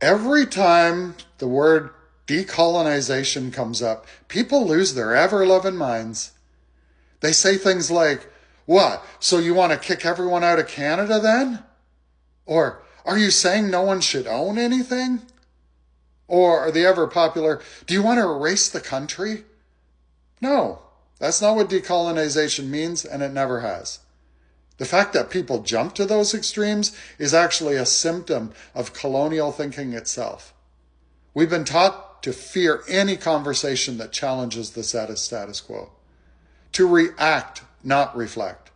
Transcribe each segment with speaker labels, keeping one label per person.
Speaker 1: Every time the word decolonization comes up, people lose their ever-loving minds. They say things like, what, so you want to kick everyone out of Canada then? Or, are you saying no one should own anything? Or the ever popular, do you want to erase the country? No, that's not what decolonization means, and it never has. The fact that people jump to those extremes is actually a symptom of colonial thinking itself. We've been taught to fear any conversation that challenges the status quo, to react, not reflect.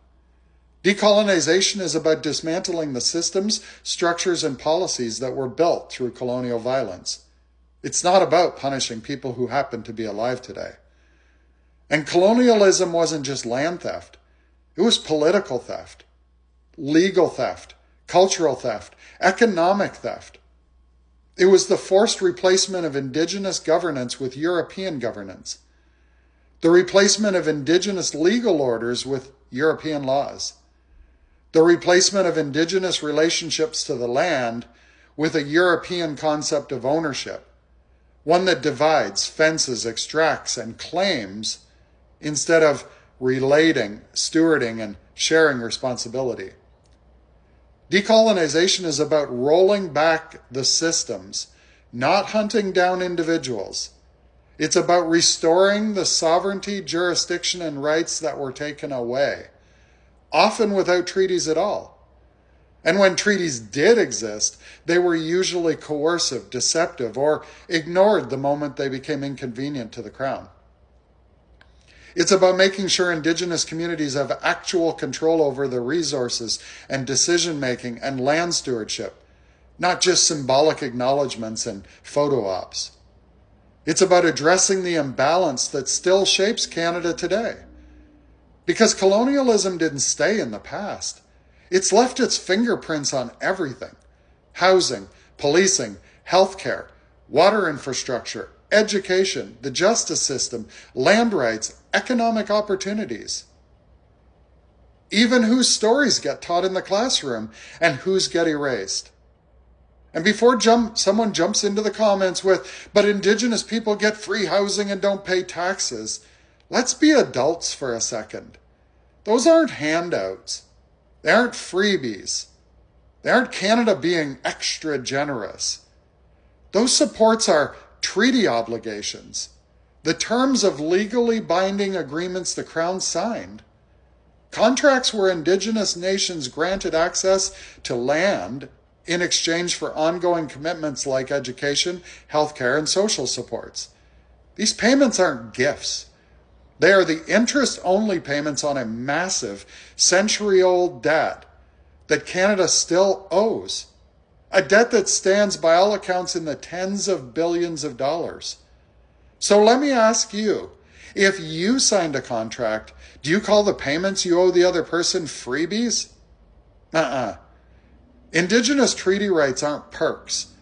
Speaker 1: Decolonization is about dismantling the systems, structures, and policies that were built through colonial violence. It's not about punishing people who happen to be alive today. And colonialism wasn't just land theft. It was political theft, legal theft, cultural theft, economic theft. It was the forced replacement of indigenous governance with European governance, the replacement of indigenous legal orders with European laws, the replacement of indigenous relationships to the land with a European concept of ownership, one that divides, fences, extracts, and claims instead of relating, stewarding, and sharing responsibility. Decolonization is about rolling back the systems, not hunting down individuals. It's about restoring the sovereignty, jurisdiction, and rights that were taken away, often without treaties at all. And when treaties did exist, they were usually coercive, deceptive, or ignored the moment they became inconvenient to the Crown. It's about making sure indigenous communities have actual control over the resources and decision-making and land stewardship, not just symbolic acknowledgements and photo ops. It's about addressing the imbalance that still shapes Canada today. Because colonialism didn't stay in the past. It's left its fingerprints on everything: housing, policing, healthcare, water infrastructure, education, the justice system, land rights, economic opportunities. Even whose stories get taught in the classroom and whose get erased. And before someone jumps into the comments with, but Indigenous people get free housing and don't pay taxes, let's be adults for a second. Those aren't handouts. They aren't freebies. They aren't Canada being extra generous. Those supports are treaty obligations, the terms of legally binding agreements the Crown signed. Contracts where Indigenous nations granted access to land in exchange for ongoing commitments like education, healthcare, and social supports. These payments aren't gifts. They are the interest-only payments on a massive, century-old debt that Canada still owes. A debt that stands by all accounts in the tens of billions of dollars. So let me ask you, if you signed a contract, do you call the payments you owe the other person freebies? Indigenous treaty rights aren't perks.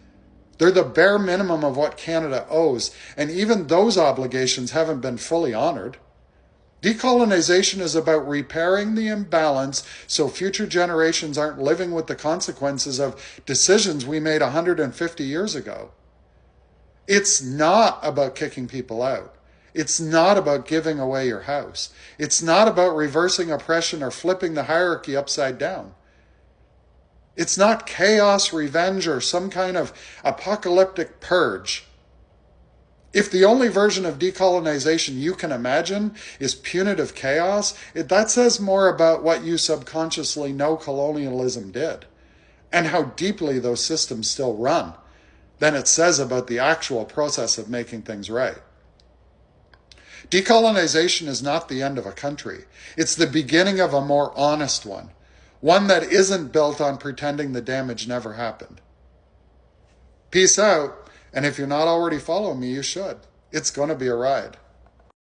Speaker 1: They're the bare minimum of what Canada owes, and even those obligations haven't been fully honored. Decolonization is about repairing the imbalance so future generations aren't living with the consequences of decisions we made 150 years ago. It's not about kicking people out. It's not about giving away your house. It's not about reversing oppression or flipping the hierarchy upside down. It's not chaos, revenge, or some kind of apocalyptic purge. If the only version of decolonization you can imagine is punitive chaos, that says more about what you subconsciously know colonialism did and how deeply those systems still run than it says about the actual process of making things right. Decolonization is not the end of a country. It's the beginning of a more honest one that isn't built on pretending the damage never happened. Peace out. And if you're not already following me, you should. It's going to be a ride.